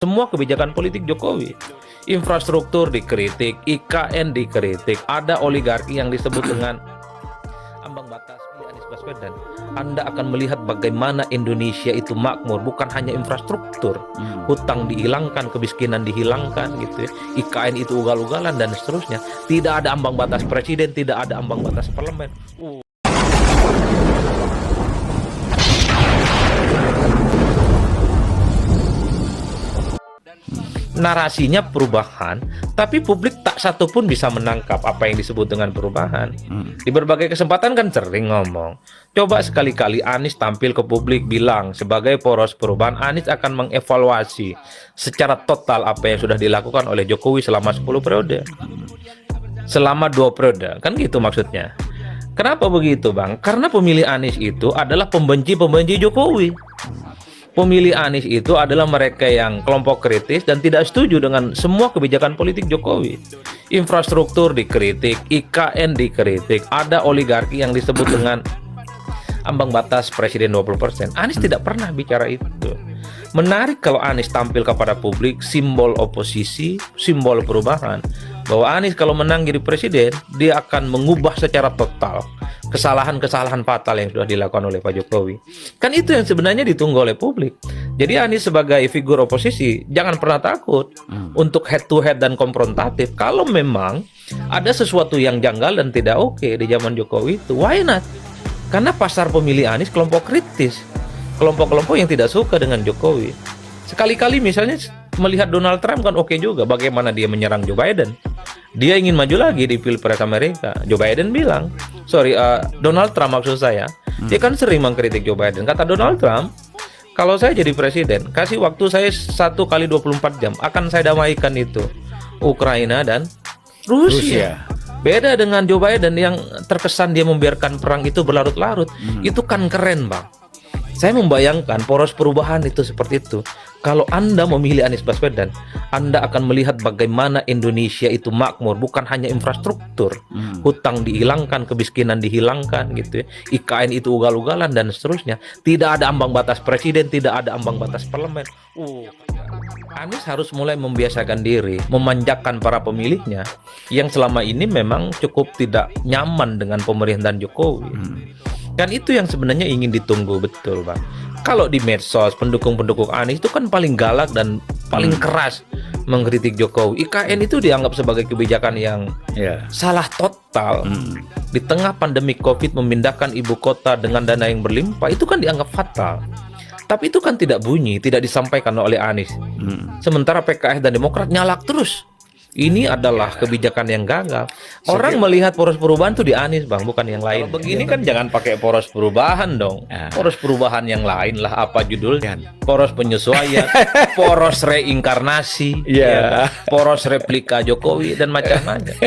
Semua kebijakan politik Jokowi, infrastruktur dikritik, IKN dikritik, ada oligarki yang disebut dengan ambang batas Anies Baswedan. Anda akan melihat bagaimana Indonesia itu makmur, bukan hanya infrastruktur, hutang dihilangkan, kemiskinan dihilangkan, gitu ya. IKN itu ugal-ugalan dan seterusnya. Tidak ada ambang batas presiden, tidak ada ambang batas parlemen. Narasinya perubahan, tapi publik tak satu pun bisa menangkap apa yang disebut dengan perubahan. Di berbagai kesempatan kan sering ngomong, coba sekali-kali Anies tampil ke publik bilang sebagai poros perubahan, Anies akan mengevaluasi secara total apa yang sudah dilakukan oleh Jokowi selama 10 periode, selama 2 periode, kan gitu maksudnya. Kenapa begitu, Bang? Karena pemilih Anies itu adalah pembenci-pembenci Jokowi. Pemilih Anies itu adalah mereka yang kelompok kritis dan tidak setuju dengan semua kebijakan politik Jokowi. Infrastruktur dikritik, IKN dikritik, ada oligarki yang disebut dengan ambang batas presiden 20%. Anies tidak pernah bicara itu. Menarik kalau Anies tampil kepada publik simbol oposisi, simbol perubahan. Bahwa Anies kalau menang jadi presiden, dia akan mengubah secara total kesalahan-kesalahan fatal yang sudah dilakukan oleh Pak Jokowi. Kan itu yang sebenarnya ditunggu oleh publik. Jadi Anies sebagai figur oposisi jangan pernah takut untuk head to head dan konfrontatif. Kalau memang ada sesuatu yang janggal dan tidak oke di zaman Jokowi itu, why not? Karena pasar pemilih Anies kelompok kritis, kelompok-kelompok yang tidak suka dengan Jokowi. Sekali-kali misalnya melihat Donald Trump kan oke juga, bagaimana dia menyerang Joe Biden. Dia ingin maju lagi di Pilpres Amerika. Joe Biden bilang, Donald Trump maksud saya, dia kan sering mengkritik Joe Biden. Kata Donald Trump, kalau saya jadi presiden, kasih waktu saya 1 kali 24 jam, akan saya damaikan itu Ukraina dan Rusia. Beda dengan Joe Biden yang terkesan dia membiarkan perang itu berlarut-larut. Itu kan keren, Bang. Saya membayangkan poros perubahan itu seperti itu. Kalau Anda memilih Anies Baswedan, Anda akan melihat bagaimana Indonesia itu makmur, bukan hanya infrastruktur, hutang dihilangkan, kemiskinan dihilangkan, gitu ya. IKN itu ugal-ugalan dan seterusnya. Tidak ada ambang batas presiden, tidak ada ambang batas parlemen. Anies harus mulai membiasakan diri, memanjakan para pemilihnya yang selama ini memang cukup tidak nyaman dengan pemerintahan Jokowi. Kan itu yang sebenarnya ingin ditunggu betul, Bang. Kalau di medsos pendukung-pendukung Anies itu kan paling galak dan paling keras mengkritik Jokowi. IKN itu dianggap sebagai kebijakan yang salah total. Di tengah pandemi Covid memindahkan ibu kota dengan dana yang berlimpah itu kan dianggap fatal. Tapi itu kan tidak bunyi, tidak disampaikan oleh Anies. Sementara PKS dan Demokrat nyalak terus. Ini adalah kebijakan yang gagal. Orang melihat poros perubahan tuh di Anies, Bang, bukan yang lain. Kalau begini kan jangan pakai poros perubahan dong. Poros perubahan yang lain lah, apa judulnya? Poros penyesuaian, poros reinkarnasi, poros replika Jokowi dan macam-macam.